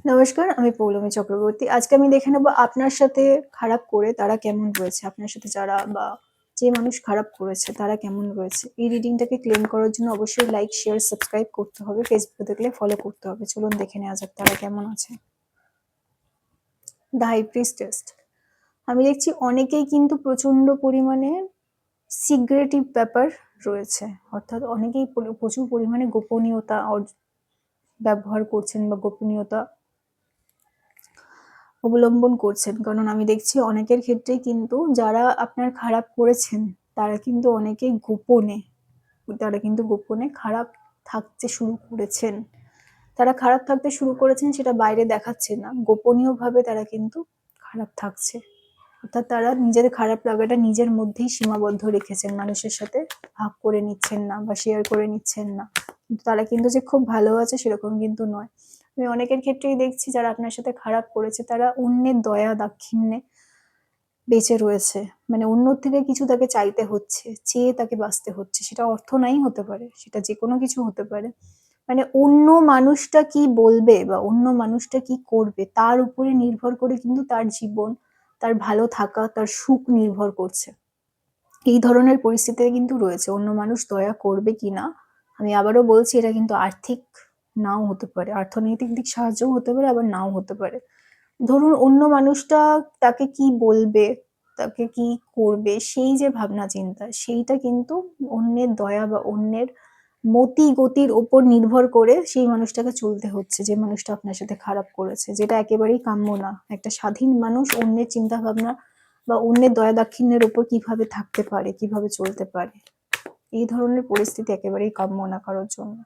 নমস্কার, আমি পৌলমী চক্রবর্তী। আজকে আমি দেখে নেব আপনার সাথে খারাপ করে তারা কেমন রয়েছে। আপনার সাথে যারা বা যে মানুষ খারাপ করেছে তারা কেমন রয়েছে। এই রিডিংটাকে ক্লেম করার জন্য অবশ্যই লাইক, শেয়ার, সাবস্ক্রাইব করতে হবে। ফেসবুকে দেখলে ফলো করতে হবে। চলুন দেখে নেওয়া যাক তারা কেমন আছে। The high priestess. আমি দেখছি অনেকেই কিন্তু প্রচন্ড পরিমাণে সিক্রেটিভ ব্যাপার রয়েছে। অর্থাৎ অনেকেই প্রচুর পরিমাণে গোপনীয়তা ব্যবহার করছেন বা গোপনীয়তা অবলম্বন করছেন। কারণ আমি দেখছি অনেকের ক্ষেত্রেই কিন্তু যারা আপনার খারাপ করেছেন, তারা কিন্তু অনেকেই গোপনে খারাপ থাকতে শুরু করেছেন। তারা খারাপ থাকতে শুরু করেছেন সেটা বাইরে দেখাচ্ছে না। গোপনীয়ভাবে তারা কিন্তু খারাপ থাকছে। অর্থাৎ তারা নিজেদের খারাপ লাগাটা নিজের মধ্যেই সীমাবদ্ধ রেখেছেন। মানুষের সাথে ভাগ করে নিচ্ছেন না বা শেয়ার করে নিচ্ছেন না। কিন্তু তারা কিন্তু যে খুব ভালো আছে সেরকম কিন্তু নয়। আমি অনেকের ক্ষেত্রেই দেখছি যারা আপনার সাথে খারাপ করেছে তারা অন্যের দয়া দাক্ষিণ্যে বেঁচে রয়েছে। মানে অন্যর থেকে কিছু তাকে চাইতে হচ্ছে, চেয়ে তাকে বাঁচতে হচ্ছে। সেটা অর্থ নাই হতে পারে, সেটা যেকোনো কিছু হতে পারে। মানে অন্য মানুষটা কি বলবে বা অন্য মানুষটা কি করবে তার উপরে নির্ভর করে কিন্তু তার জীবন, তার ভালো থাকা, তার সুখ নির্ভর করছে। এই ধরনের পরিস্থিতিতে কিন্তু রয়েছে। অন্য মানুষ দয়া করবে কিনা, আমি আবারও বলছি এটা কিন্তু আর্থিক নাও হতে পারে। অর্থনৈতিক দিক সাহায্যও হতে পারে, আবার নাও হতে পারে। ধরুন অন্য মানুষটা তাকে কি বলবে, তাকে কি করবে সেই যে ভাবনা চিন্তা সেইটা কিন্তু অন্যের দয়া বা অন্যের মতি গতির ওপর নির্ভর করে সেই মানুষটাকে চলতে হচ্ছে, যে মানুষটা আপনার সাথে খারাপ করেছে, যেটা একেবারেই কাম্য না। একটা স্বাধীন মানুষ অন্যের চিন্তা ভাবনা বা অন্যের দয়া দাক্ষিণ্যের ওপর কিভাবে থাকতে পারে, কিভাবে চলতে পারে, এই ধরনের পরিস্থিতি একেবারেই কাম্য না কারোর জন্য।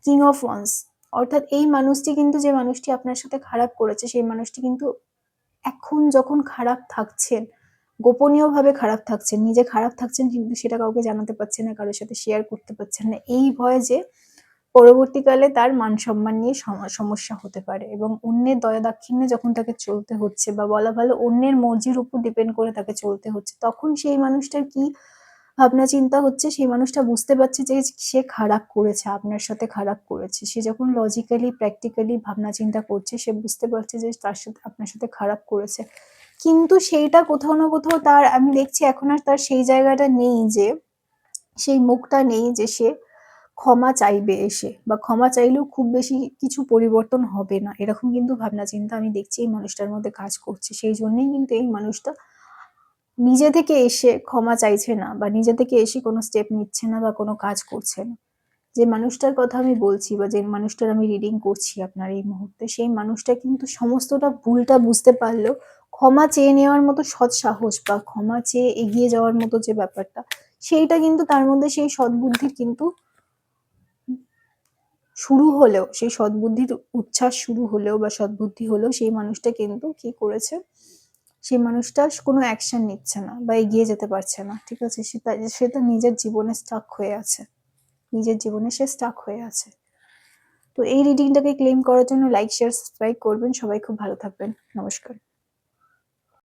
কিং অফ ওয়ান্স, অর্থাৎ এই মানুষটি কিন্তু, যে মানুষটি আপনার সাথে খারাপ করেছে সেই মানুষটি কিন্তু এখন যখন খারাপ থাকছেন, গোপনীয়ভাবে খারাপ থাকছেন, নিজে খারাপ থাকছেন কিন্তু সেটা কাউকে জানাতে পারছেন না, কারোর সাথে শেয়ার করতে পারছেন না, এই ভয়ে যে পরবর্তীকালে তার মান সম্মান নিয়ে সমস্যা হতে পারে। এবং অন্যের দয়া দাক্ষিণ্যে যখন তাকে চলতে হচ্ছে বা বলা ভালো অন্যের মর্জির উপর ডিপেন্ড করে তাকে চলতে হচ্ছে, তখন সেই মানুষটার কি ভাবনা চিন্তা হচ্ছে, সেই মানুষটা বুঝতে পারছে যে সে খারাপ করেছে, আপনার সাথে খারাপ করেছে। সে যখন লজিক্যালি প্র্যাকটিক্যালি ভাবনা চিন্তা করছে, সে বুঝতে পারছে যে তার সাথে আপনার সাথে খারাপ করেছে। কিন্তু সেইটা কোথাও না কোথাও তার, আমি দেখছি এখন আর তার সেই জায়গাটা নেই, যে সেই মুখটা নেই যে সে ক্ষমা চাইবে এসে, বা ক্ষমা চাইলেও খুব বেশি কিছু পরিবর্তন হবে না, এরকম কিন্তু ভাবনা চিন্তা আমি দেখছি এই মানুষটার মধ্যে কাজ করছে। সেই জন্যই কিন্তু এই মানুষটা নিজে থেকে এসে ক্ষমা চাইছে না বা নিজে থেকে এসে কোনো স্টেপ নিচ্ছে না বা কোনো কাজ করছে না। যে মানুষটার কথা আমি বলছি বা যে মানুষটার আমি রিডিং করছি আপনার এই মুহূর্তে, সেই মানুষটা কিন্তু সমস্তটা ভুলটা বুঝতে পারলেও ক্ষমা চেয়ে নেওয়ার মতো সৎ সাহস বা ক্ষমা চেয়ে এগিয়ে যাওয়ার মতো যে ব্যাপারটা, সেইটা কিন্তু তার মধ্যে সেই সদ্বুদ্ধির কিন্তু শুরু হলেও, সেই সদ্বুদ্ধির উচ্ছ্বাস শুরু হলেও বা সদ্বুদ্ধি হলেও সেই মানুষটা কিন্তু কি করেছে, সেই মানুষটা কোনো অ্যাকশন নিচ্ছে না বা এগিয়ে যেতে পারছে না। ঠিক আছে, সে তার নিজের জীবনে স্টাক হয়ে আছে, নিজের জীবনে সে স্টাক হয়ে আছে। তো এই রিডিংটাকে ক্লেম করার জন্য লাইক, শেয়ার, সাবস্ক্রাইব করবেন। সবাই খুব ভালো থাকবেন। নমস্কার।